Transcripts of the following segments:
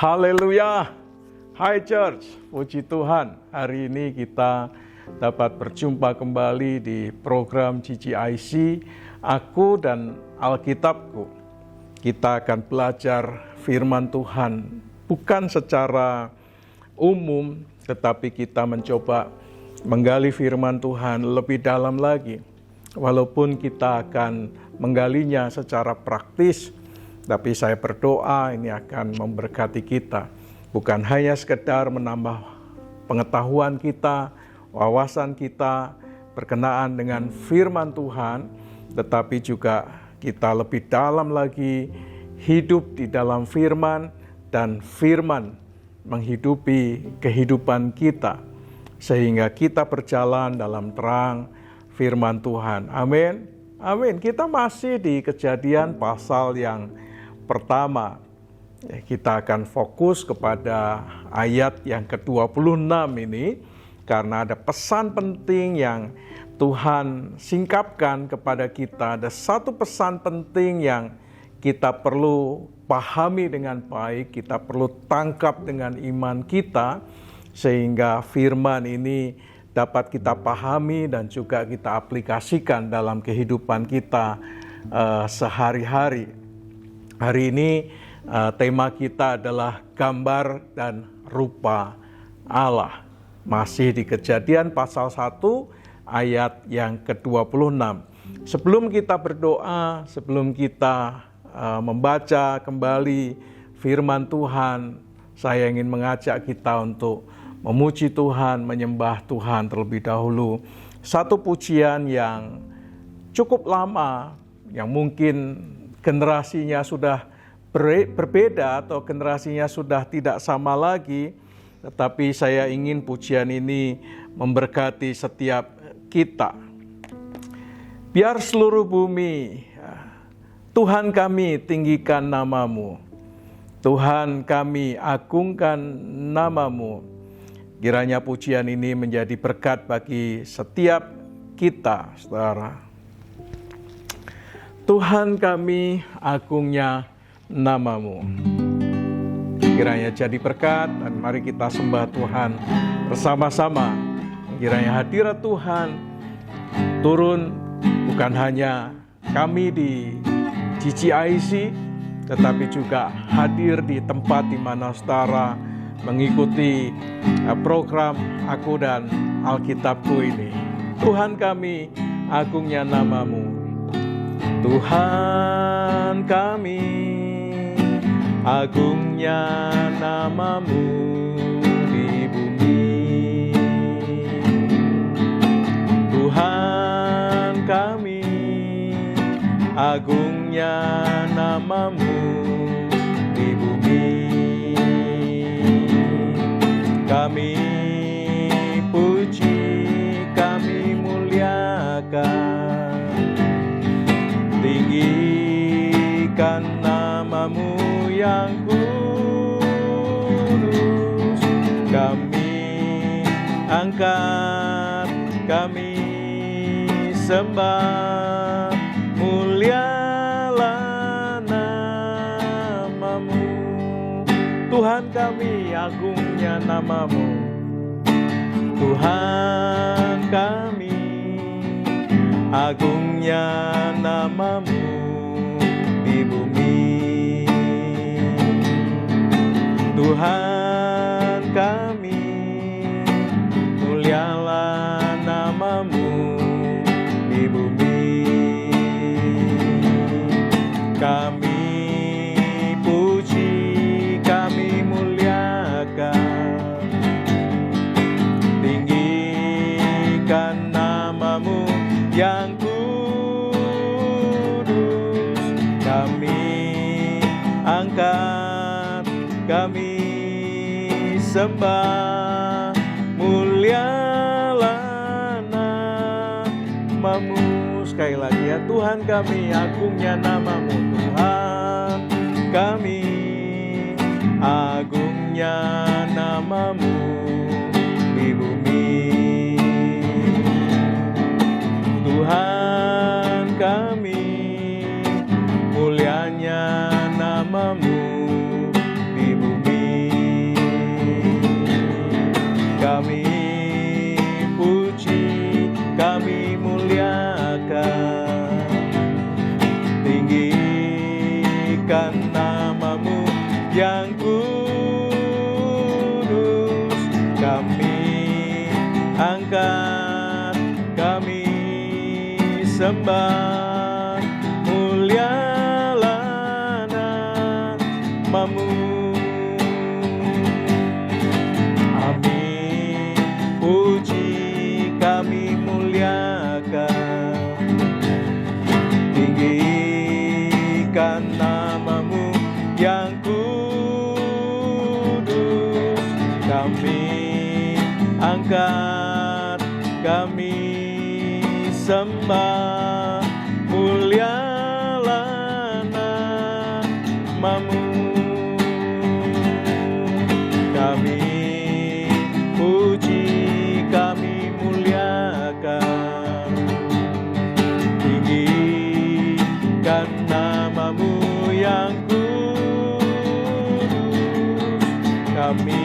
Haleluya. Hai Church, puji Tuhan. Hari ini kita dapat berjumpa kembali di program GGIC, Aku dan Alkitabku. Kita akan belajar firman Tuhan, bukan secara umum, tetapi kita mencoba menggali firman Tuhan lebih dalam lagi. Walaupun kita akan menggalinya secara praktis, tapi saya berdoa ini akan memberkati kita. Bukan hanya sekedar menambah pengetahuan kita, wawasan kita berkenaan dengan firman Tuhan, tetapi juga kita lebih dalam lagi hidup di dalam firman, dan firman menghidupi kehidupan kita, sehingga kita berjalan dalam terang firman Tuhan. Amin. Amin. Kita masih di Kejadian pasal yang pertama. Kita akan fokus kepada ayat yang ke-26 ini, karena ada pesan penting yang Tuhan singkapkan kepada kita. Ada satu pesan penting yang kita perlu pahami dengan baik, kita perlu tangkap dengan iman kita, sehingga firman ini dapat kita pahami dan juga kita aplikasikan dalam kehidupan kita sehari-hari. Hari ini tema kita adalah gambar dan rupa Allah. Masih di Kejadian pasal 1 ayat yang ke-26. Sebelum kita berdoa, sebelum kita membaca kembali firman Tuhan, saya ingin mengajak kita untuk memuji Tuhan, menyembah Tuhan terlebih dahulu. Satu pujian yang cukup lama, yang mungkin generasinya sudah berbeda atau generasinya sudah tidak sama lagi, tetapi saya ingin pujian ini memberkati setiap kita. Biar seluruh bumi, Tuhan kami tinggikan namamu, Tuhan kami agungkan namamu. Kiranya pujian ini menjadi berkat bagi setiap kita, saudara. Tuhan kami, agungnya namamu. Kiranya jadi berkat, dan mari kita sembah Tuhan bersama-sama. Kiranya hadirat Tuhan turun, bukan hanya kami di GGIC, tetapi juga hadir di tempat di mana saudara mengikuti program Aku dan Alkitabku ini. Tuhan kami, agungnya namamu. Tuhan kami, agungnya namamu di bumi. Tuhan kami, agungnya namamu di bumi. Kami puji, kami muliakan, tinggikan namamu yang kudus. Kami angkat, kami sembah, mulialah namamu. Tuhan kami, agungnya namamu. Tuhan kami, agungnya namamu di bumi. Tuhan kami, mulialah namamu di bumi. Kami puji, kami muliakan, tinggikan namamu yang kudus. Kami angkat, kami sembah, mulialah namamu. Sekali lagi ya, Tuhan kami, agungnya namamu. Tuhan kami, agungnya namamu di bumi. Tuhan kami, mulianya namamu di bumi. sembah, mulialah namamu. Amin, puji kami muliakan, tinggikan namamu yang kudus. Kami angkat, kami sembah, mulialah namamu. Kami puji, kami muliakan, tinggikan namamu yang kudus. Kami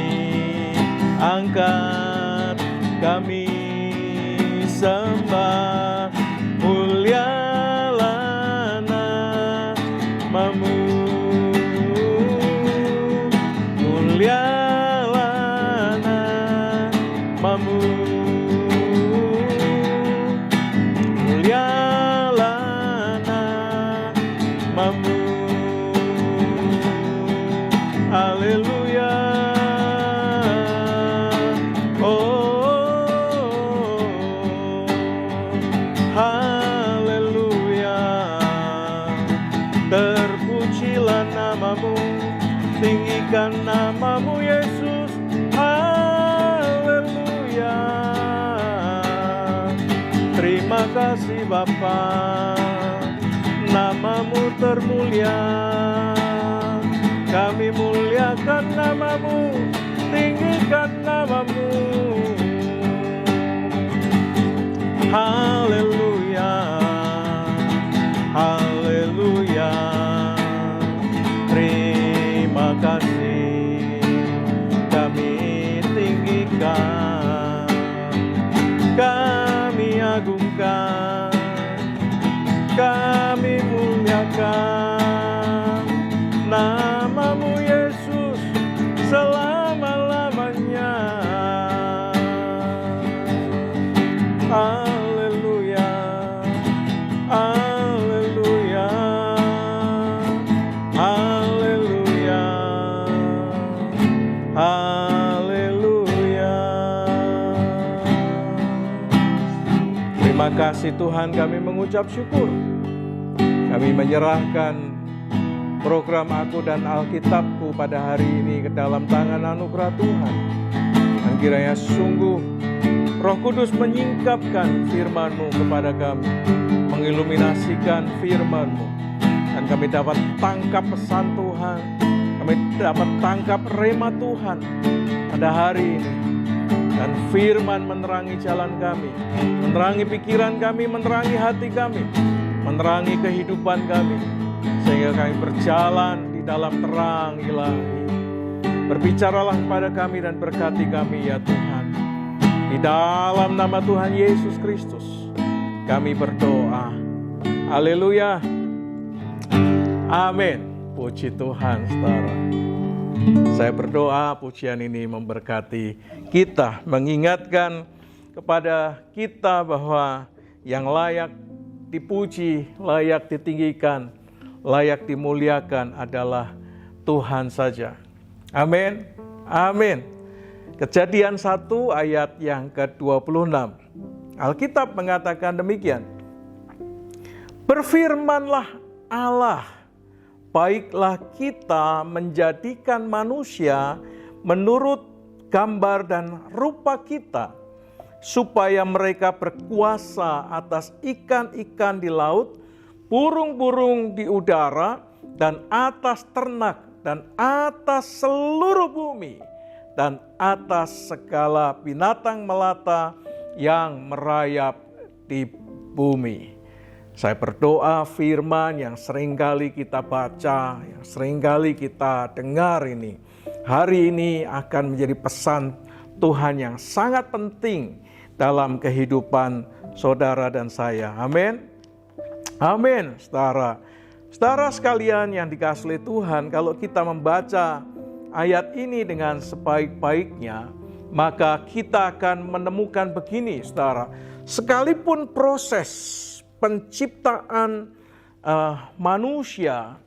angkat, kami sembah, mulialah namamu. Mulialah namamu. Mulialah namamu. Haleluya. Haleluya, terpujilah namamu, tinggikan namamu Yesus. Haleluya, terima kasih Bapa, namamu termulia. Kami muliakan namamu, tinggikan namamu. Haleluya, haleluya, terima kasih, kami tinggikan, kami agungkan, kami muliakan namamu Yesus selama-lamanya. Haleluya, haleluya, haleluya, haleluya. Terima kasih Tuhan, kami mengucap syukur. Kami menyerahkan program Aku dan Alkitabku pada hari ini ke dalam tangan anugerah Tuhan. Dan kiranya sungguh Roh Kudus menyingkapkan firman-Mu kepada kami, mengiluminasikan firman-Mu, dan kami dapat tangkap pesan Tuhan, kami dapat tangkap rema Tuhan pada hari ini. Dan firman menerangi jalan kami, menerangi pikiran kami, menerangi hati kami, menerangi kehidupan kami, sehingga kami berjalan di dalam terang ilahi. Berbicaralah kepada kami dan berkati kami ya Tuhan. Di dalam nama Tuhan Yesus Kristus kami berdoa. Haleluya. Amin. Puji Tuhan, saudara. Saya berdoa pujian ini memberkati kita, mengingatkan kepada kita bahwa yang layak dipuji, layak ditinggikan, layak dimuliakan adalah Tuhan saja. Amin. Amin. Kejadian 1 ayat yang ke-26. Alkitab mengatakan demikian. Berfirmanlah Allah, baiklah kita menjadikan manusia menurut gambar dan rupa kita, supaya mereka berkuasa atas ikan-ikan di laut, burung-burung di udara, dan atas ternak, dan atas seluruh bumi, dan atas segala binatang melata yang merayap di bumi. Saya berdoa firman yang seringkali kita baca, yang seringkali kita dengar ini, hari ini akan menjadi pesan Tuhan yang sangat penting dalam kehidupan saudara dan saya. Amin. Amin, saudara. Saudara sekalian yang dikasihi Tuhan, kalau kita membaca ayat ini dengan sebaik-baiknya, maka kita akan menemukan begini, saudara. Sekalipun proses penciptaan manusia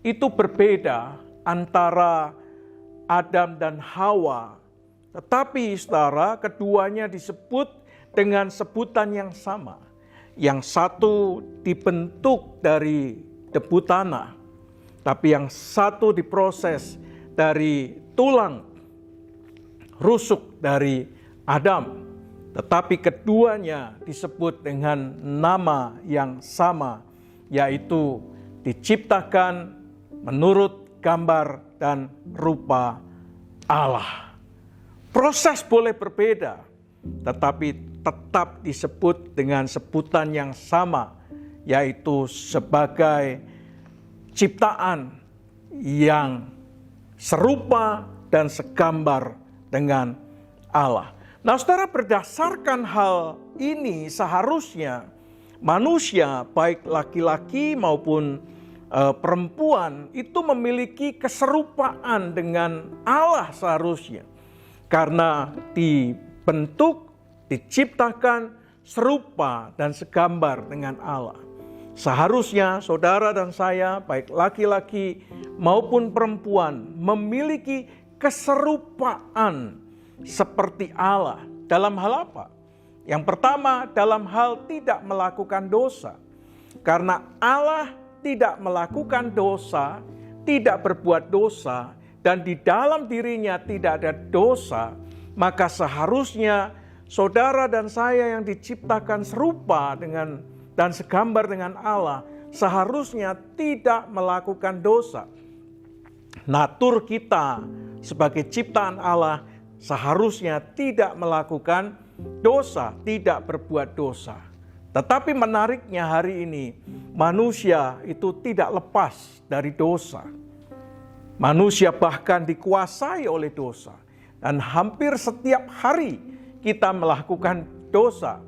itu berbeda antara Adam dan Hawa. Tetapi saudara, keduanya disebut dengan sebutan yang sama. Yang satu dibentuk dari debu tanah, tapi yang satu diproses dari tulang rusuk dari Adam. Tetapi keduanya disebut dengan nama yang sama, yaitu diciptakan menurut gambar dan rupa Allah. Proses boleh berbeda, tetapi tetap disebut dengan sebutan yang sama, yaitu sebagai ciptaan yang serupa dan segambar dengan Allah. Nah, saudara, berdasarkan hal ini seharusnya manusia, baik laki-laki maupun perempuan, itu memiliki keserupaan dengan Allah seharusnya. Karena dibentuk, diciptakan serupa dan segambar dengan Allah. Seharusnya saudara dan saya, baik laki-laki maupun perempuan, memiliki keserupaan seperti Allah. Dalam hal apa? Yang pertama, dalam hal tidak melakukan dosa. Karena Allah tidak melakukan dosa, tidak berbuat dosa, dan di dalam dirinya tidak ada dosa, maka seharusnya saudara dan saya yang diciptakan serupa dengan dan segambar dengan Allah seharusnya tidak melakukan dosa. Natur kita sebagai ciptaan Allah seharusnya tidak melakukan dosa, tidak berbuat dosa. Tetapi menariknya hari ini, manusia itu tidak lepas dari dosa. Manusia bahkan dikuasai oleh dosa. Dan hampir setiap hari kita melakukan dosa.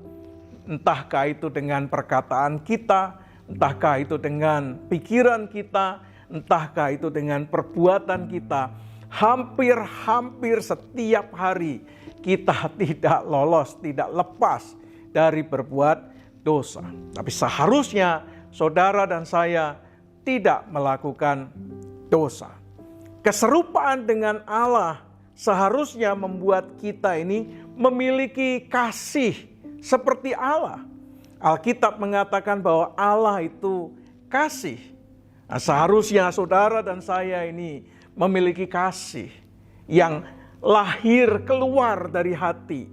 Entahkah itu dengan perkataan kita, entahkah itu dengan pikiran kita, entahkah itu dengan perbuatan kita. Hampir setiap hari kita tidak lolos, tidak lepas dari berbuat dosa. Tapi seharusnya saudara dan saya tidak melakukan dosa. Keserupaan dengan Allah seharusnya membuat kita ini memiliki kasih seperti Allah. Alkitab mengatakan bahwa Allah itu kasih. Nah, seharusnya saudara dan saya ini memiliki kasih yang lahir keluar dari hati.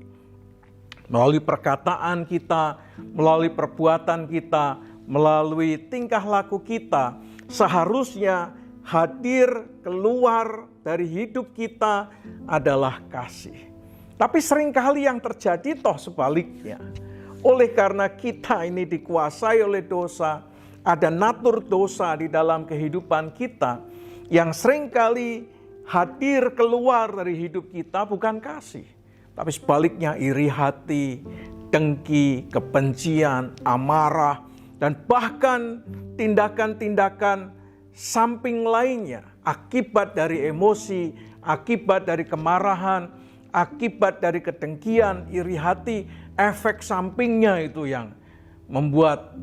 Melalui perkataan kita, melalui perbuatan kita, melalui tingkah laku kita, seharusnya hadir keluar dari hidup kita adalah kasih. Tapi seringkali yang terjadi toh sebaliknya. Oleh karena kita ini dikuasai oleh dosa, ada natur dosa di dalam kehidupan kita, yang seringkali hadir keluar dari hidup kita bukan kasih. Tapi sebaliknya iri hati, dengki, kebencian, amarah, dan bahkan tindakan-tindakan samping lainnya, akibat dari emosi, akibat dari kemarahan, akibat dari kedengkian, iri hati, efek sampingnya itu yang membuat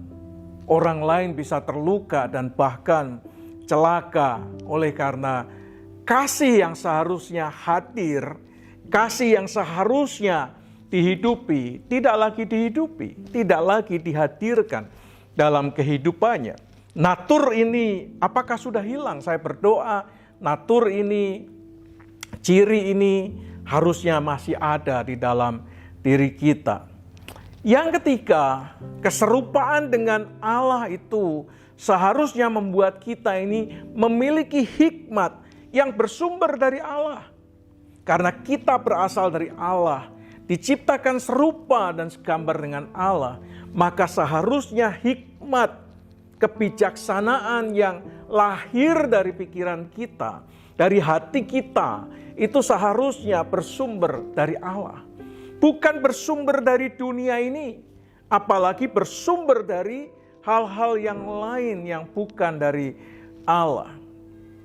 orang lain bisa terluka dan bahkan celaka. Oleh karena kasih yang seharusnya hadir, kasih yang seharusnya dihidupi, tidak lagi dihidupi, tidak lagi dihadirkan dalam kehidupannya. Natur ini apakah sudah hilang? Saya berdoa natur ini, ciri ini harusnya masih ada di dalam diri kita. Yang ketiga, keserupaan dengan Allah itu seharusnya membuat kita ini memiliki hikmat yang bersumber dari Allah. Karena kita berasal dari Allah, diciptakan serupa dan segambar dengan Allah, maka seharusnya hikmat, kebijaksanaan yang lahir dari pikiran kita, dari hati kita, itu seharusnya bersumber dari Allah. Bukan bersumber dari dunia ini, apalagi bersumber dari hal-hal yang lain yang bukan dari Allah.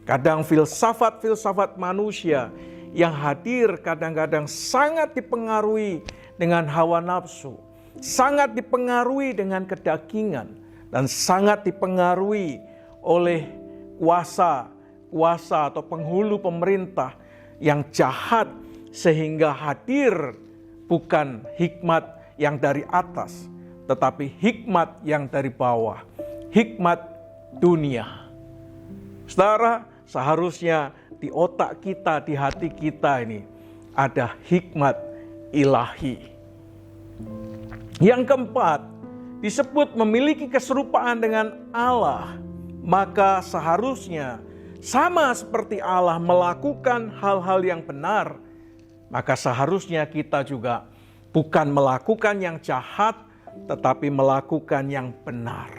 Kadang filsafat-filsafat manusia yang hadir kadang-kadang sangat dipengaruhi dengan hawa nafsu. sangat dipengaruhi dengan kedagingan dan sangat dipengaruhi oleh kuasa atau penghulu pemerintah yang jahat, sehingga hadir bukan hikmat yang dari atas, tetapi hikmat yang dari bawah, hikmat dunia. Saudara, seharusnya di otak kita, di hati kita ini ada hikmat ilahi. Yang keempat, disebut memiliki keserupaan dengan Allah, maka seharusnya sama seperti Allah melakukan hal-hal yang benar, maka seharusnya kita juga bukan melakukan yang jahat, tetapi melakukan yang benar.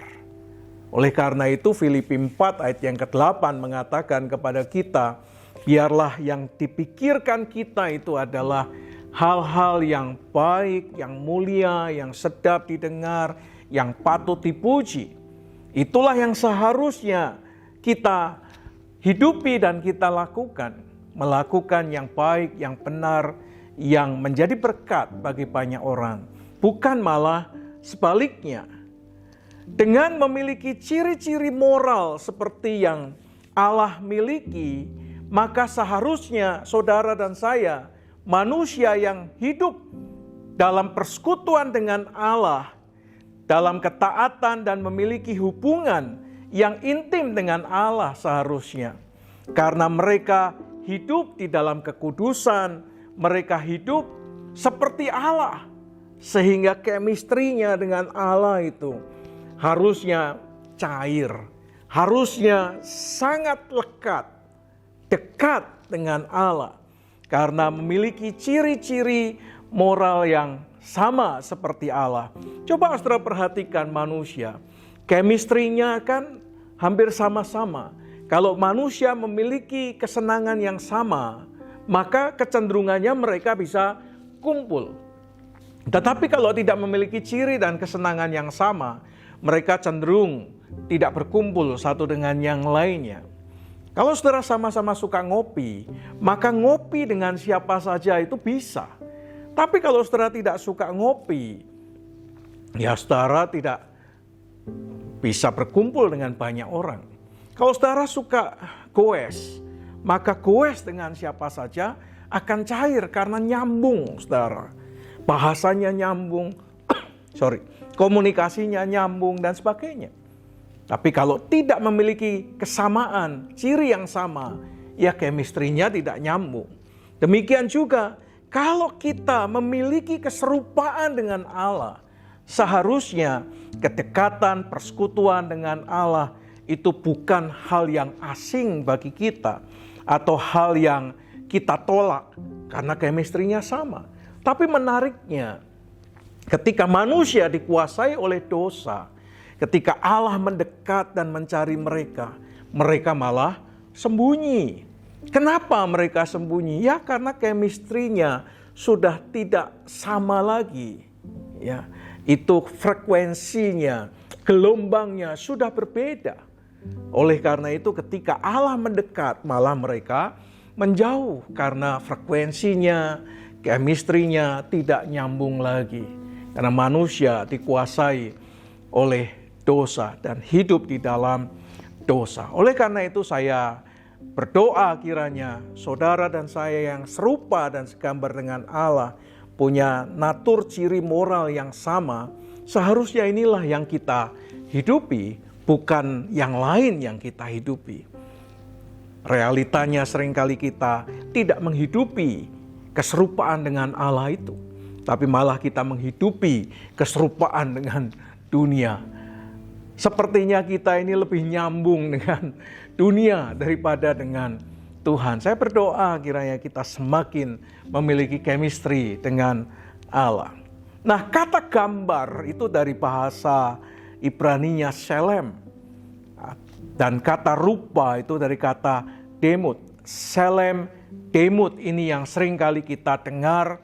Oleh karena itu Filipi 4 ayat yang ke-8 mengatakan kepada kita, biarlah yang dipikirkan kita itu adalah hal-hal yang baik, yang mulia, yang sedap didengar, yang patut dipuji. Itulah yang seharusnya kita hidupi dan kita lakukan. Melakukan yang baik, yang benar, yang menjadi berkat bagi banyak orang. Bukan malah sebaliknya. Dengan memiliki ciri-ciri moral seperti yang Allah miliki, maka seharusnya saudara dan saya, manusia yang hidup dalam persekutuan dengan Allah, dalam ketaatan dan memiliki hubungan yang intim dengan Allah seharusnya. Karena mereka hidup di dalam kekudusan, mereka hidup seperti Allah. Sehingga chemistry-nya dengan Allah itu harusnya cair, harusnya sangat lekat, dekat dengan Allah. Karena memiliki ciri-ciri moral yang sama seperti Allah. Coba saudara perhatikan manusia, chemistry-nya kan hampir sama-sama. Kalau manusia memiliki kesenangan yang sama, maka kecenderungannya mereka bisa kumpul. Tetapi kalau tidak memiliki ciri dan kesenangan yang sama, mereka cenderung tidak berkumpul satu dengan yang lainnya. Kalau saudara sama-sama suka ngopi, maka ngopi dengan siapa saja itu bisa. Tapi kalau saudara tidak suka ngopi, ya saudara tidak bisa berkumpul dengan banyak orang. Kalau saudara suka goes, maka goes dengan siapa saja akan cair karena nyambung, saudara. Bahasanya nyambung, komunikasinya nyambung dan sebagainya. Tapi kalau tidak memiliki kesamaan, ciri yang sama, ya chemistry-nya tidak nyambung. Demikian juga kalau kita memiliki keserupaan dengan Allah, seharusnya kedekatan, persekutuan dengan Allah itu bukan hal yang asing bagi kita atau hal yang kita tolak karena chemistry-nya sama. Tapi menariknya, ketika manusia dikuasai oleh dosa, ketika Allah mendekat dan mencari mereka, mereka malah sembunyi. Kenapa mereka sembunyi? Ya karena chemistry-nya sudah tidak sama lagi. Ya, itu frekuensinya, gelombangnya sudah berbeda. Oleh karena itu ketika Allah mendekat, malah mereka menjauh karena frekuensinya, chemistry-nya tidak nyambung lagi. Karena manusia dikuasai oleh dosa dan hidup di dalam dosa. Oleh karena itu saya berdoa kiranya saudara dan saya yang serupa dan segambar dengan Allah, punya natur ciri moral yang sama, seharusnya inilah yang kita hidupi, bukan yang lain yang kita hidupi. Realitanya seringkali kita tidak menghidupi keserupaan dengan Allah itu, tapi malah kita menghidupi keserupaan dengan dunia. Sepertinya kita ini lebih nyambung dengan dunia daripada dengan Tuhan. Saya berdoa kiranya kita semakin memiliki chemistry dengan Allah. Nah, kata gambar itu dari bahasa Ibraninya shelem. Dan kata rupa itu dari kata demut. Shelem, demut ini yang sering kali kita dengar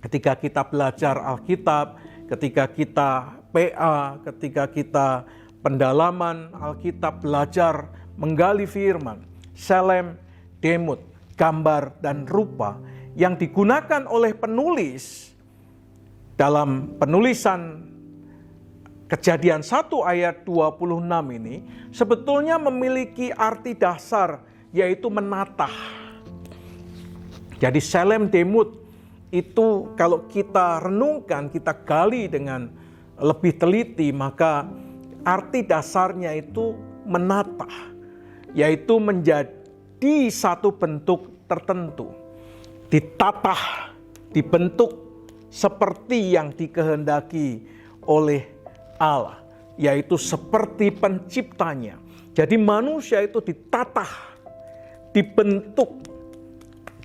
ketika kita belajar Alkitab, ketika kita PA, ketika kita pendalaman Alkitab, belajar menggali firman. Shelem, demut, gambar dan rupa yang digunakan oleh penulis dalam penulisan Kejadian 1 ayat 26 ini sebetulnya memiliki arti dasar, yaitu menatah. Jadi Shelem Demut itu kalau kita renungkan, kita gali dengan lebih teliti, maka arti dasarnya itu menatah, yaitu menjadi satu bentuk tertentu, ditatah, dibentuk seperti yang dikehendaki oleh Allah, yaitu seperti penciptanya. Jadi manusia itu ditatah, dibentuk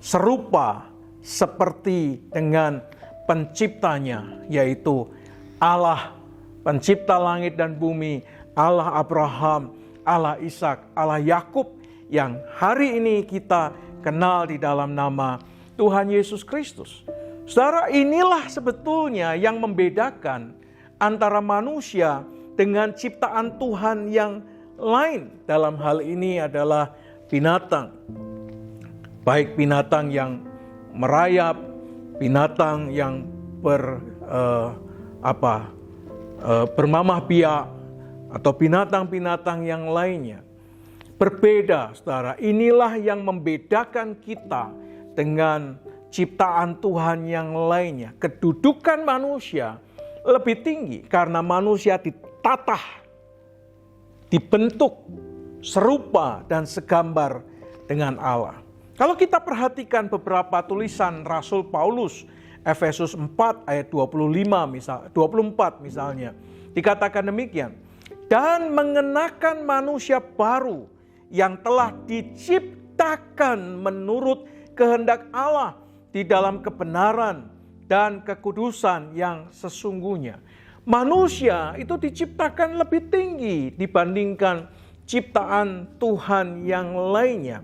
serupa seperti dengan penciptanya, yaitu Allah pencipta langit dan bumi, Allah Abraham, Allah Ishak, Allah Yakub, yang hari ini kita kenal di dalam nama Tuhan Yesus Kristus. Saudara, inilah sebetulnya yang membedakan antara manusia dengan ciptaan Tuhan yang lain. Dalam hal ini adalah binatang. Baik binatang yang merayap, binatang yang bermamah biak, atau binatang-binatang yang lainnya. Berbeda, saudara. Inilah yang membedakan kita dengan ciptaan Tuhan yang lainnya. Kedudukan manusia lebih tinggi karena manusia ditatah, dibentuk serupa dan segambar dengan Allah. Kalau kita perhatikan beberapa tulisan Rasul Paulus, Efesus 4 ayat 24 misalnya, dikatakan demikian. Dan mengenakan manusia baru yang telah diciptakan menurut kehendak Allah di dalam kebenaran dan kekudusan yang sesungguhnya. Manusia itu diciptakan lebih tinggi dibandingkan ciptaan Tuhan yang lainnya.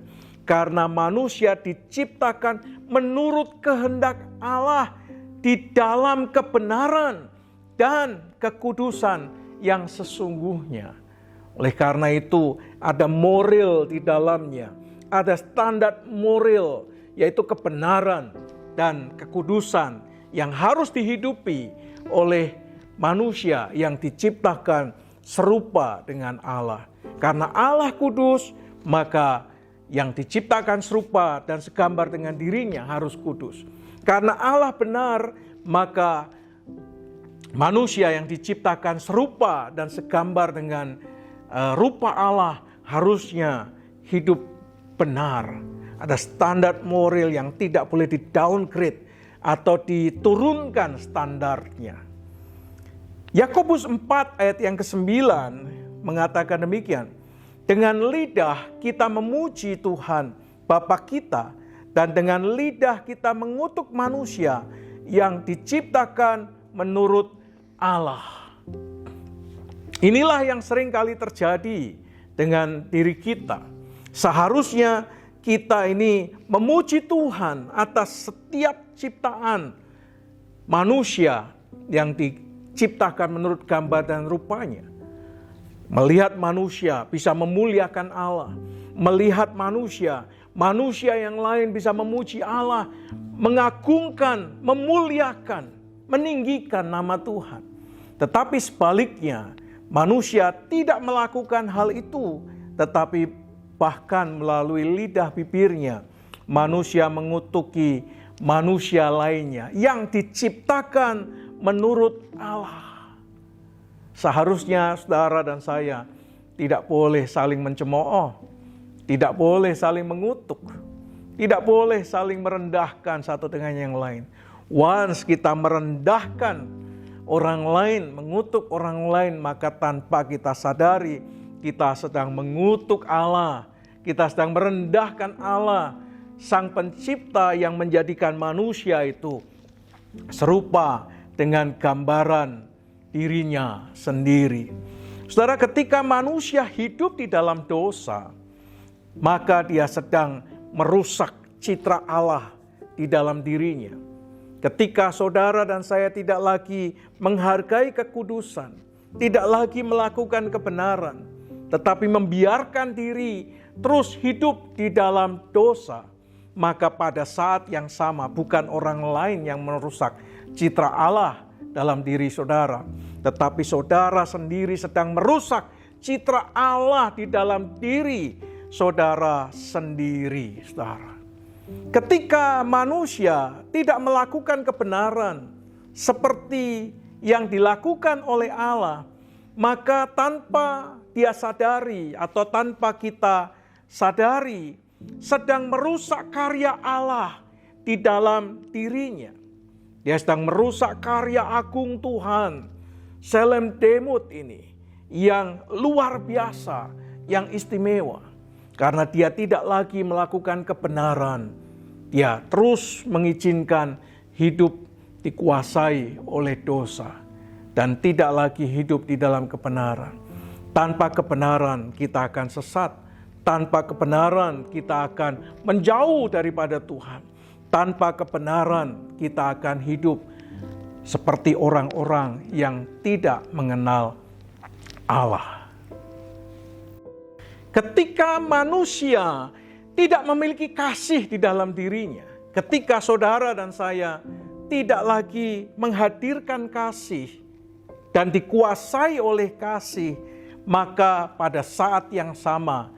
Karena manusia diciptakan menurut kehendak Allah di dalam kebenaran dan kekudusan yang sesungguhnya. Oleh karena itu ada moral di dalamnya, ada standar moral, yaitu kebenaran dan kekudusan yang harus dihidupi oleh manusia yang diciptakan serupa dengan Allah. Karena Allah kudus, maka yang diciptakan serupa dan segambar dengan dirinya harus kudus. Karena Allah benar, maka manusia yang diciptakan serupa dan segambar dengan rupa Allah harusnya hidup benar. Ada standar moral yang tidak boleh di-downgrade atau diturunkan standarnya. Yakobus 4 ayat yang ke-9 mengatakan demikian. Dengan lidah kita memuji Tuhan Bapa kita, dan dengan lidah kita mengutuk manusia yang diciptakan menurut Allah. Inilah yang sering kali terjadi dengan diri kita. Seharusnya kita ini memuji Tuhan atas setiap ciptaan manusia yang diciptakan menurut gambar dan rupanya. Melihat manusia bisa memuliakan Allah. Melihat manusia yang lain bisa memuji Allah, mengagungkan, memuliakan, meninggikan nama Tuhan. Tetapi sebaliknya, manusia tidak melakukan hal itu, tetapi bahkan melalui lidah bibirnya, manusia mengutuki manusia lainnya yang diciptakan menurut Allah. Seharusnya saudara dan saya tidak boleh saling mencemooh, tidak boleh saling mengutuk, tidak boleh saling merendahkan satu dengan yang lain. Once kita merendahkan orang lain, mengutuk orang lain, maka tanpa kita sadari, kita sedang mengutuk Allah. Kita sedang merendahkan Allah, Sang Pencipta yang menjadikan manusia itu serupa dengan gambaran dirinya sendiri. Saudara, ketika manusia hidup di dalam dosa, maka dia sedang merusak citra Allah di dalam dirinya. Ketika saudara dan saya tidak lagi menghargai kekudusan, tidak lagi melakukan kebenaran, tetapi membiarkan diri terus hidup di dalam dosa, maka pada saat yang sama bukan orang lain yang merusak citra Allah dalam diri saudara, tetapi saudara sendiri sedang merusak citra Allah di dalam diri saudara sendiri, saudara. Ketika manusia tidak melakukan kebenaran seperti yang dilakukan oleh Allah, maka tanpa dia sadari atau tanpa kita sadari, sedang merusak karya Allah di dalam dirinya. Dia sedang merusak karya agung Tuhan, Shalem Demut ini, yang luar biasa, yang istimewa. Karena dia tidak lagi melakukan kebenaran, dia terus mengizinkan hidup dikuasai oleh dosa dan tidak lagi hidup di dalam kebenaran. Tanpa kebenaran kita akan sesat, tanpa kebenaran kita akan menjauh daripada Tuhan. Tanpa kebenaran kita akan hidup seperti orang-orang yang tidak mengenal Allah. Ketika manusia tidak memiliki kasih di dalam dirinya, ketika saudara dan saya tidak lagi menghadirkan kasih dan dikuasai oleh kasih, maka pada saat yang sama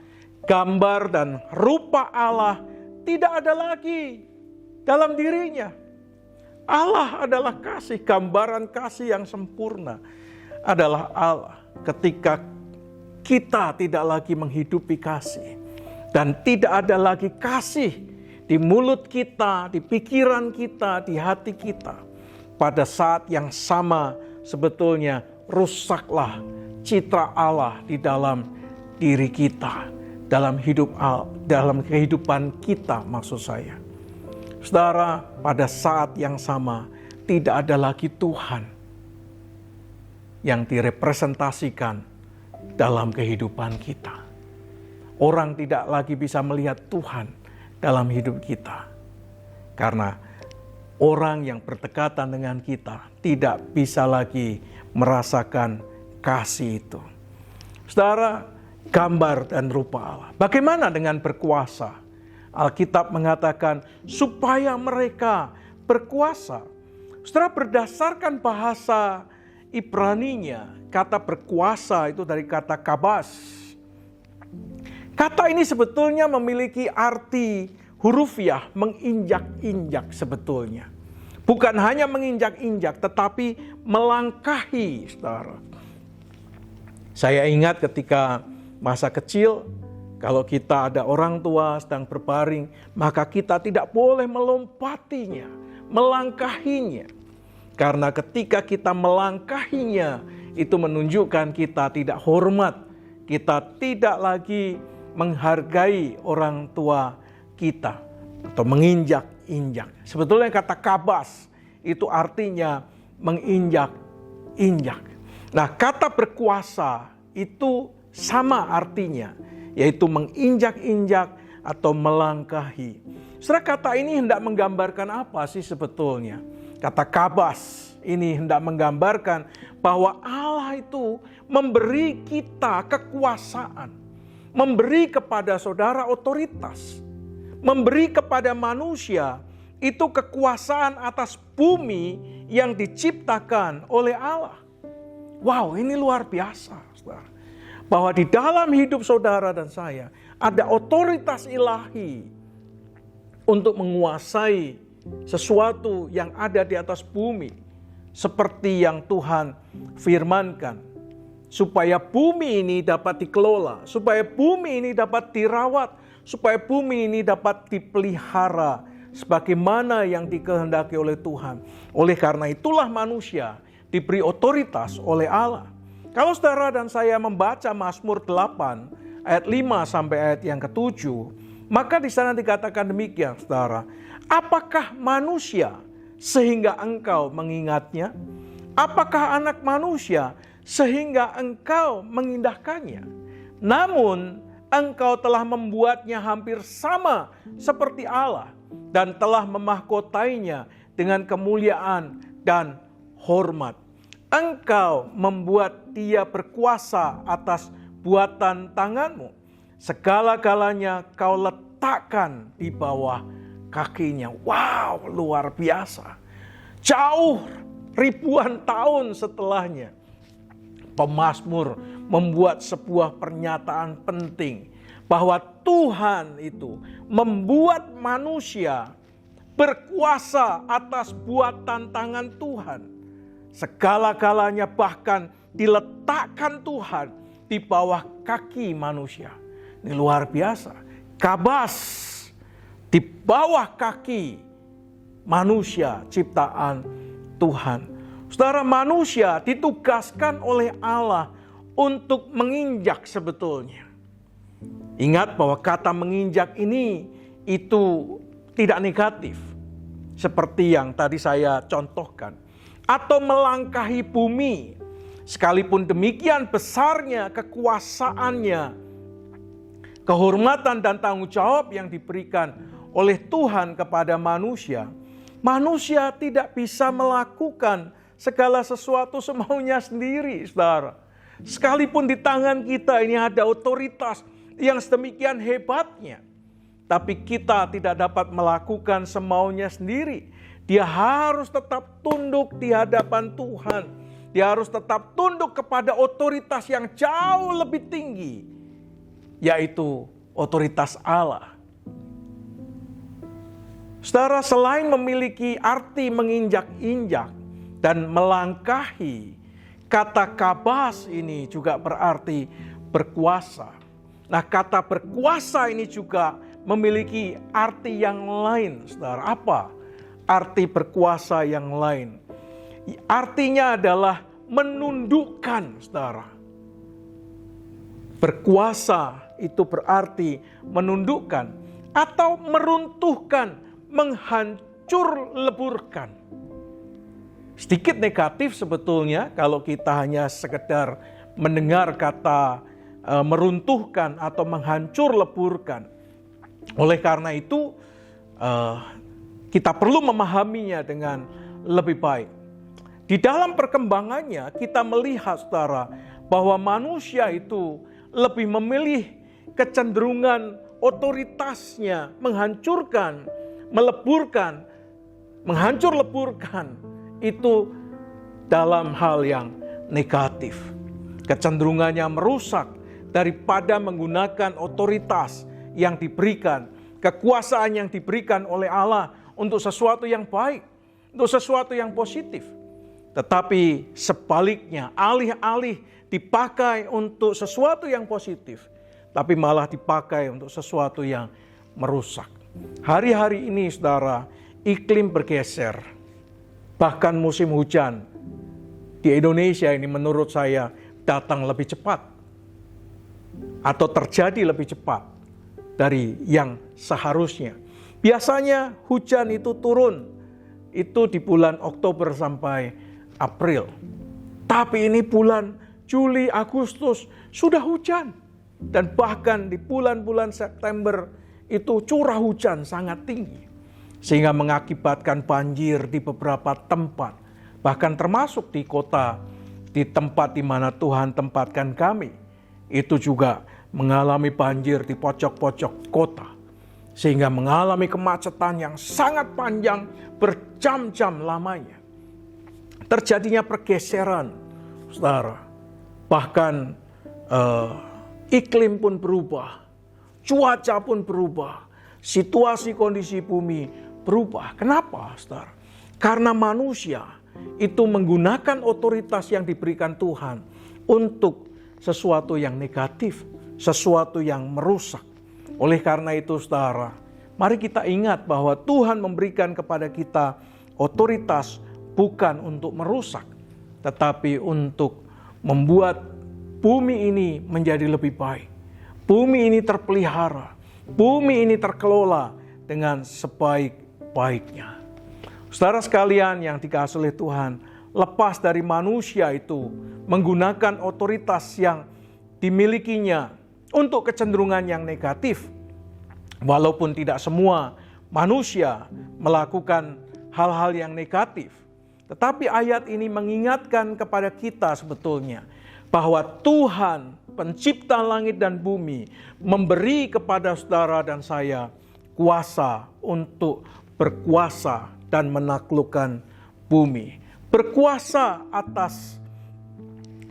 gambar dan rupa Allah tidak ada lagi dalam dirinya. Allah adalah kasih, gambaran kasih yang sempurna adalah Allah. Ketika kita tidak lagi menghidupi kasih dan tidak ada lagi kasih di mulut kita, di pikiran kita, di hati kita, pada saat yang sama sebetulnya rusaklah citra Allah di dalam diri kita, dalam kehidupan kita maksud saya. Saudara, pada saat yang sama tidak ada lagi Tuhan yang direpresentasikan dalam kehidupan kita. Orang tidak lagi bisa melihat Tuhan dalam hidup kita. Karena orang yang berdekatan dengan kita tidak bisa lagi merasakan kasih itu. Saudara, gambar dan rupa Allah. Bagaimana dengan berkuasa? Alkitab mengatakan supaya mereka berkuasa. Saudara, berdasarkan bahasa Ibraninya, kata berkuasa itu dari kata kabas. Kata ini sebetulnya memiliki arti hurufiah, menginjak-injak sebetulnya. Bukan hanya menginjak-injak, tetapi melangkahi, saudara. Saya ingat ketika masa kecil, kalau kita ada orang tua sedang berbaring, maka kita tidak boleh melompatinya, melangkahinya. Karena ketika kita melangkahinya, itu menunjukkan kita tidak hormat. Kita tidak lagi menghargai orang tua kita. Atau menginjak-injak. Sebetulnya kata kabas, itu artinya menginjak-injak. Nah, kata berkuasa itu sama artinya, yaitu menginjak-injak atau melangkahi. Saudara, kata ini hendak menggambarkan apa sih sebetulnya? Kata kabas ini hendak menggambarkan bahwa Allah itu memberi kita kekuasaan, memberi kepada saudara otoritas, memberi kepada manusia itu kekuasaan atas bumi yang diciptakan oleh Allah. Wow, ini luar biasa, saudara. Bahwa di dalam hidup saudara dan saya ada otoritas ilahi untuk menguasai sesuatu yang ada di atas bumi, seperti yang Tuhan firmankan, supaya bumi ini dapat dikelola, supaya bumi ini dapat dirawat, supaya bumi ini dapat dipelihara sebagaimana yang dikehendaki oleh Tuhan. Oleh karena itulah manusia diberi otoritas oleh Allah. Kalau saudara dan saya membaca Mazmur 8 ayat 5 sampai ayat yang ke-7, maka di sana dikatakan demikian, saudara. Apakah manusia sehingga engkau mengingatnya? Apakah anak manusia sehingga engkau mengindahkannya? Namun engkau telah membuatnya hampir sama seperti Allah dan telah memahkotainya dengan kemuliaan dan hormat. Engkau membuat dia berkuasa atas buatan tanganmu. Segala-galanya kau letakkan di bawah kakinya. Wow, luar biasa. Jauh ribuan tahun setelahnya, pemazmur membuat sebuah pernyataan penting bahwa Tuhan itu membuat manusia berkuasa atas buatan tangan Tuhan. Segala-galanya bahkan diletakkan Tuhan di bawah kaki manusia. Ini luar biasa. Kabas di bawah kaki manusia ciptaan Tuhan. Saudara, manusia ditugaskan oleh Allah untuk menginjak sebetulnya. Ingat bahwa kata menginjak ini itu tidak negatif. Seperti yang tadi saya contohkan. Atau melangkahi bumi. Sekalipun demikian besarnya kekuasaannya, kehormatan dan tanggung jawab yang diberikan oleh Tuhan kepada manusia, manusia tidak bisa melakukan segala sesuatu semaunya sendiri, saudara. Sekalipun di tangan kita ini ada otoritas yang sedemikian hebatnya, tapi kita tidak dapat melakukan semaunya sendiri. Dia harus tetap tunduk di hadapan Tuhan. Dia harus tetap tunduk kepada otoritas yang jauh lebih tinggi, yaitu otoritas Allah. Saudara, selain memiliki arti menginjak-injak dan melangkahi, kata kabas ini juga berarti berkuasa. Nah, kata berkuasa ini juga memiliki arti yang lain, saudara. Apa arti berkuasa yang lain? Artinya adalah menundukkan, saudara. Berkuasa itu berarti menundukkan atau meruntuhkan, menghancur leburkan. Sedikit negatif sebetulnya kalau kita hanya sekedar mendengar kata meruntuhkan atau menghancur leburkan. Oleh karena itu kita perlu memahaminya dengan lebih baik. Di dalam perkembangannya kita melihat, saudara, bahwa manusia itu lebih memilih kecenderungan otoritasnya menghancurkan, meleburkan, menghancur leburkan itu dalam hal yang negatif. Kecenderungannya merusak daripada menggunakan otoritas yang diberikan, kekuasaan yang diberikan oleh Allah untuk sesuatu yang baik, untuk sesuatu yang positif. Tetapi sebaliknya, alih-alih dipakai untuk sesuatu yang positif, tapi malah dipakai untuk sesuatu yang merusak. Hari-hari ini, saudara, iklim bergeser. Bahkan musim hujan di Indonesia ini menurut saya datang lebih cepat atau terjadi lebih cepat dari yang seharusnya. Biasanya hujan itu turun itu di bulan Oktober sampai April. Tapi ini bulan Juli, Agustus sudah hujan. Dan bahkan di bulan-bulan September itu curah hujan sangat tinggi. Sehingga mengakibatkan banjir di beberapa tempat. Bahkan termasuk di kota, di tempat di mana Tuhan tempatkan kami. Itu juga mengalami banjir di pojok-pojok kota. Sehingga mengalami kemacetan yang sangat panjang berjam-jam lamanya. Terjadinya pergeseran, saudara. Bahkan iklim pun berubah, cuaca pun berubah, situasi kondisi bumi berubah. Kenapa, saudara? Karena manusia itu menggunakan otoritas yang diberikan Tuhan untuk sesuatu yang negatif, sesuatu yang merusak. Oleh karena itu, saudara, mari kita ingat bahwa Tuhan memberikan kepada kita otoritas bukan untuk merusak, tetapi untuk membuat bumi ini menjadi lebih baik. Bumi ini terpelihara, bumi ini terkelola dengan sebaik-baiknya. Saudara sekalian yang dikasihi oleh Tuhan, lepas dari manusia itu menggunakan otoritas yang dimilikinya untuk kecenderungan yang negatif. Walaupun tidak semua manusia melakukan hal-hal yang negatif. Tetapi ayat ini mengingatkan kepada kita sebetulnya bahwa Tuhan pencipta langit dan bumi memberi kepada saudara dan saya kuasa untuk berkuasa dan menaklukkan bumi. berkuasa atas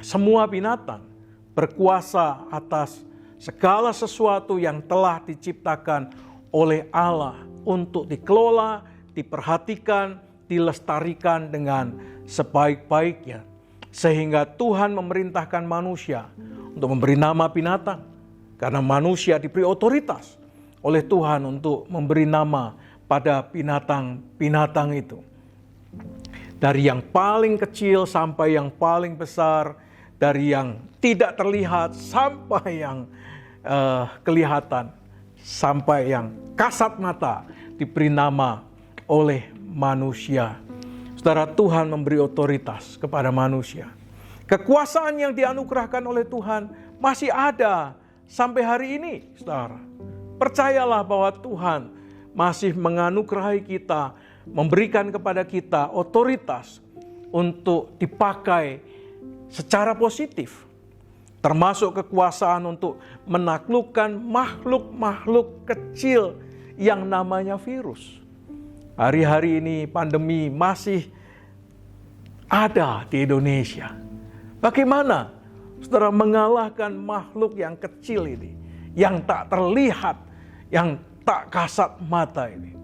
semua binatang, berkuasa atas segala sesuatu yang telah diciptakan oleh Allah untuk dikelola, diperhatikan, dilestarikan dengan sebaik-baiknya. Sehingga Tuhan memerintahkan manusia untuk memberi nama binatang. Karena manusia diberi otoritas oleh Tuhan untuk memberi nama pada binatang-binatang itu. Dari yang paling kecil sampai yang paling besar, dari yang tidak terlihat sampai yang kelihatan, sampai yang kasat mata diberi nama oleh manusia. Saudara, Tuhan memberi otoritas kepada manusia. Kekuasaan yang dianugerahkan oleh Tuhan masih ada sampai hari ini, saudara. Percayalah bahwa Tuhan masih menganugerahi kita, memberikan kepada kita otoritas untuk dipakai secara positif. Termasuk kekuasaan untuk menaklukkan makhluk-makhluk kecil yang namanya virus. Hari-hari ini pandemi masih ada di Indonesia. Bagaimana saudara mengalahkan makhluk yang kecil ini, yang tak terlihat, yang tak kasat mata ini?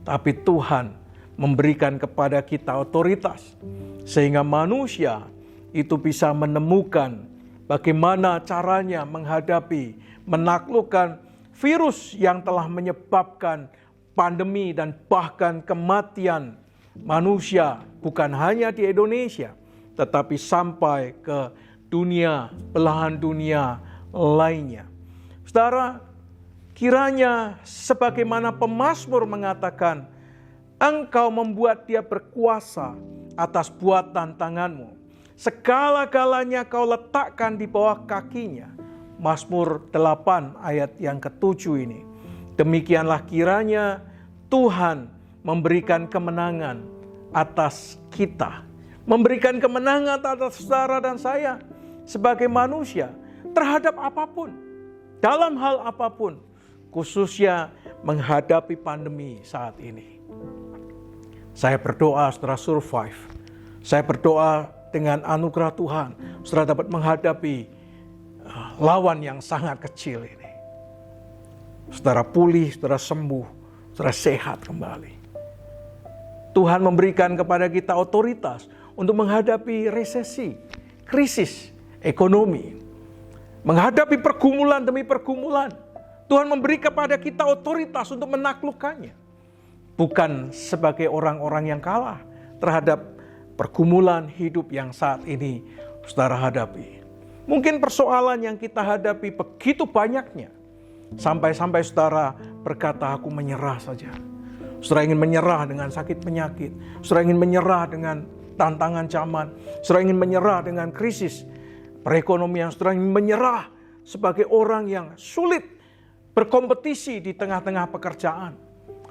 Tapi Tuhan memberikan kepada kita otoritas, sehingga manusia itu bisa menemukan bagaimana caranya menghadapi, menaklukkan virus yang telah menyebabkan pandemi dan bahkan kematian manusia, bukan hanya di Indonesia, tetapi sampai ke dunia, belahan dunia lainnya. Saudara, kiranya sebagaimana pemazmur mengatakan, Engkau membuat dia berkuasa atas buatan tanganmu. Segala-galanya kau letakkan di bawah kakinya. Mazmur 8 ayat yang ke-7 ini. Demikianlah kiranya Tuhan memberikan kemenangan atas kita. Memberikan kemenangan atas saudara dan saya sebagai manusia terhadap apapun. Dalam hal apapun. Khususnya menghadapi pandemi saat ini. Saya berdoa saudara survive. Saya berdoa dengan anugerah Tuhan, saudara dapat menghadapi lawan yang sangat kecil ini. Saudara pulih, saudara sembuh, saudara sehat kembali. Tuhan memberikan kepada kita otoritas untuk menghadapi resesi, krisis ekonomi. Menghadapi pergumulan demi pergumulan. Tuhan memberi kepada kita otoritas untuk menaklukkannya. Bukan sebagai orang-orang yang kalah terhadap pergumulan hidup yang saat ini saudara hadapi. Mungkin persoalan yang kita hadapi begitu banyaknya. Sampai-sampai saudara berkata, aku menyerah saja. Saudara ingin menyerah dengan sakit penyakit. Saudara ingin menyerah dengan tantangan zaman. Saudara ingin menyerah dengan krisis perekonomian. Saudara ingin menyerah sebagai orang yang sulit berkompetisi di tengah-tengah pekerjaan.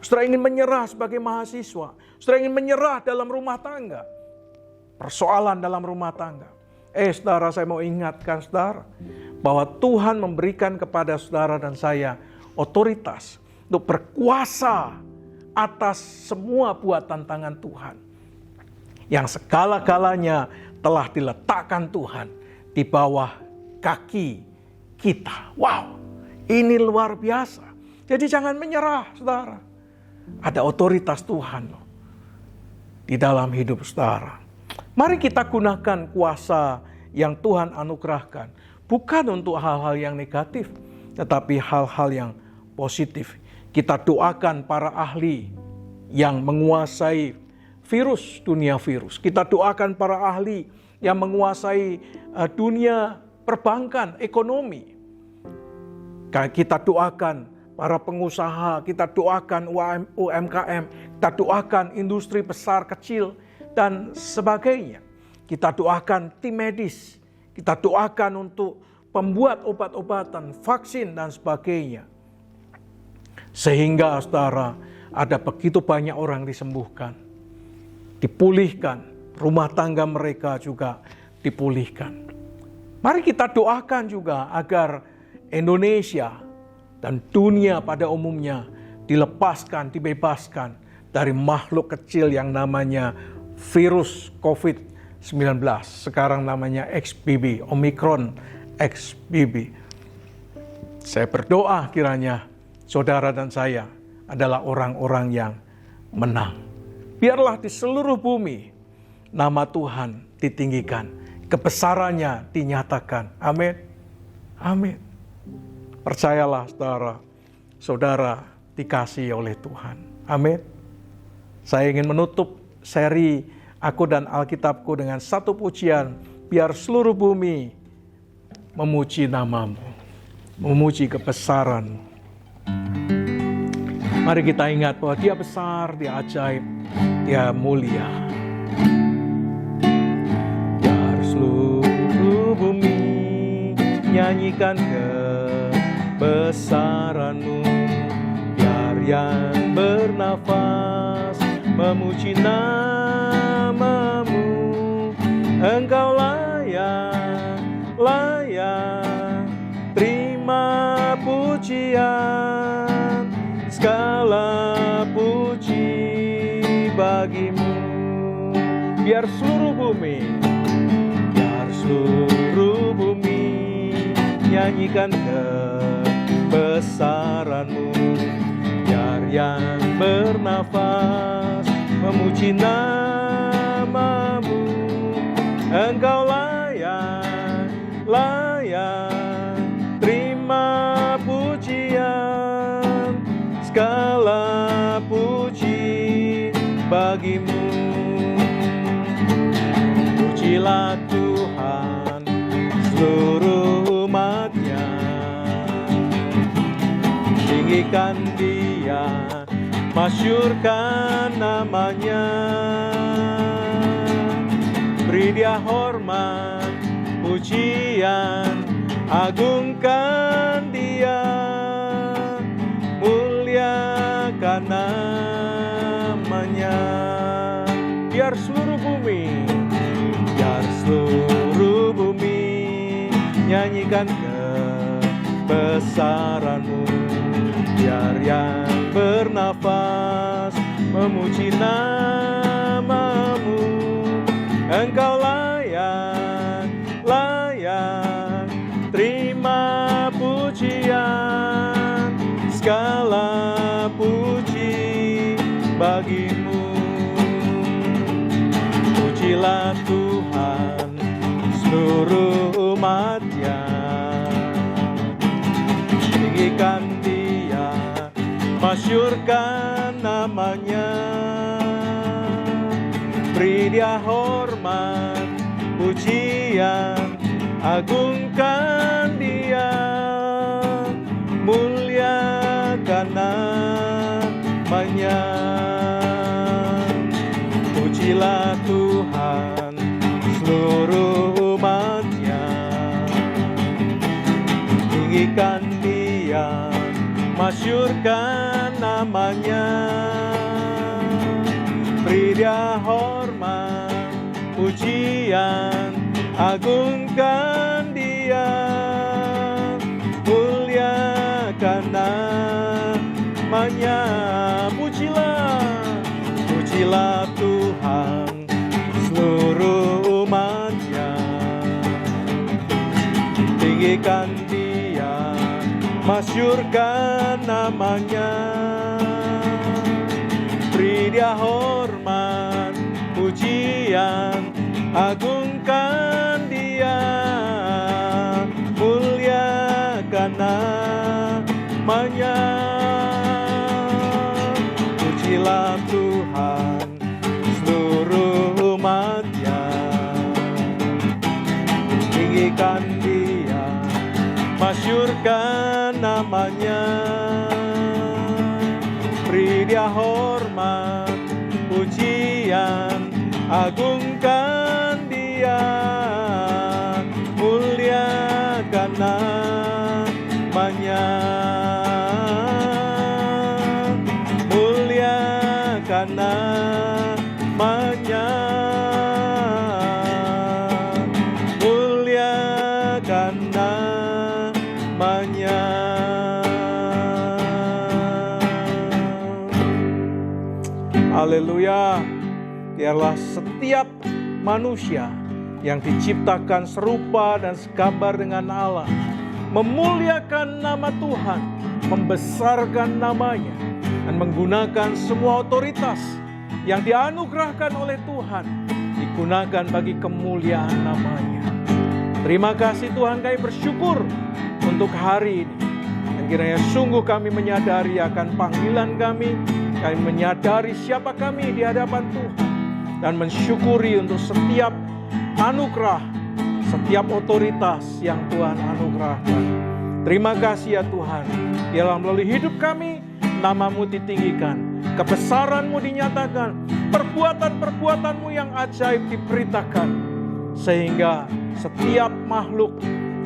Saudara ingin menyerah sebagai mahasiswa. Saudara ingin menyerah dalam rumah tangga. Persoalan dalam rumah tangga. Saudara, saya mau ingatkan saudara bahwa Tuhan memberikan kepada saudara dan saya otoritas untuk berkuasa atas semua buatan tangan Tuhan. Yang segala-galanya telah diletakkan Tuhan di bawah kaki kita. Wow, ini luar biasa. Jadi jangan menyerah saudara. Ada otoritas Tuhan loh di dalam hidup saudara. Mari kita gunakan kuasa yang Tuhan anugerahkan. Bukan untuk hal-hal yang negatif, tetapi hal-hal yang positif. Kita doakan para ahli yang menguasai virus, dunia virus. Kita doakan para ahli yang menguasai dunia perbankan, ekonomi. Kita doakan para pengusaha, kita doakan UMKM, kita doakan industri besar, kecil, dan sebagainya. Kita doakan tim medis, kita doakan untuk pembuat obat-obatan, vaksin, dan sebagainya. Sehingga saudara, ada begitu banyak orang disembuhkan, dipulihkan, rumah tangga mereka juga dipulihkan. Mari kita doakan juga agar Indonesia dan dunia pada umumnya dilepaskan, dibebaskan dari makhluk kecil yang namanya virus COVID-19. Sekarang namanya XBB, Omicron XBB. Saya berdoa kiranya saudara dan saya adalah orang-orang yang menang. Biarlah di seluruh bumi nama Tuhan ditinggikan, kebesarannya dinyatakan. Amin. Amin. Percayalah saudara dikasihi oleh Tuhan. Amin. Saya ingin menutup seri Aku dan Alkitabku dengan satu pujian, biar seluruh bumi memuji namamu, memuji kebesaranmu. Mari kita ingat bahwa Dia besar, Dia ajaib, Dia mulia. Biar seluruh bumi nyanyikan kebesaranmu, biar yang bernafas memuji namamu. Engkau layak, layak terima pujian, segala puji bagimu. Biar seluruh bumi nyanyikan kebesaranmu, biar yang bernafas memuji namamu. Engkau layak, layak terima pujian, segala puji bagimu. Pujilah Tuhan seluruh umat-Nya, tinggikan Dia, masyurkan namanya. Beri Dia hormat, pujian, agungkan Dia, muliakan namanya. Biar seluruh bumi nyanyikan kebesaranmu, biar yang bernafas memuji namamu. Engkau layak, layak terima pujian, segala puji bagimu. Pujilah Tuhan seluruh umat-Nya, tinggikan Dia, masyurkan namanya. Beri Dia hormat, pujian, agungkan Dia, muliakan namanya. Pujilah Tuhan seluruh umat-Nya, tinggikan Dia, masyurkan namanya. Beri Dia hormat, pujian, agungkan Dia, muliakan namanya. Pujilah Tuhan seluruh umat-Nya, tinggikan Dia, masyurkan namanya. Beri Dia hormat, pujian, agungkan Dia, muliakan namanya. Pujilah Tuhan seluruh umat-Nya, tinggikan Dia, masyurkan namanya. Beri Dia hormat, pujian, agungkan Dia, muliakan namanya. Muliakan namanya. Muliakan namanya. Haleluya. biarlah setiap manusia yang diciptakan serupa dan segambar dengan Allah memuliakan nama Tuhan, membesarkan namanya, dan menggunakan semua otoritas yang dianugerahkan oleh Tuhan, digunakan bagi kemuliaan namanya. Terima kasih Tuhan, kami bersyukur untuk hari ini. Dan kiranya sungguh kami menyadari akan panggilan kami menyadari siapa kami di hadapan Tuhan, dan mensyukuri untuk setiap anugerah, setiap otoritas yang Tuhan anugerahkan. Terima kasih ya Tuhan, biarlah melalui hidup kami, nama-Mu ditinggikan, kebesaran-Mu dinyatakan, perbuatan-perbuatan-Mu yang ajaib diberitakan, sehingga setiap makhluk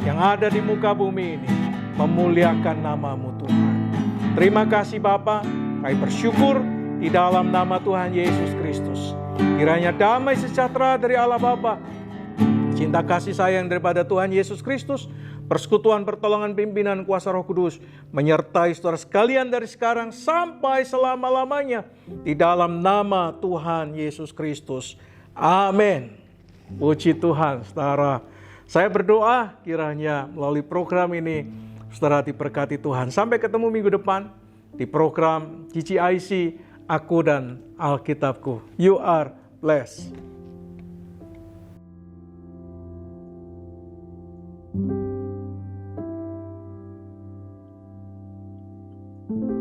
yang ada di muka bumi ini memuliakan nama-Mu Tuhan. Terima kasih Bapa, kami bersyukur di dalam nama Tuhan Yesus Kristus. Kiranya damai sejahtera dari Allah Bapa, cinta kasih sayang daripada Tuhan Yesus Kristus, persekutuan pertolongan pimpinan kuasa Roh Kudus menyertai saudara sekalian dari sekarang sampai selama-lamanya di dalam nama Tuhan Yesus Kristus. Amin. Puji Tuhan, saudara. Saya berdoa kiranya melalui program ini saudara diberkati Tuhan. Sampai ketemu minggu depan di program GCIC Aku dan Alkitabku. You are blessed. Thank you.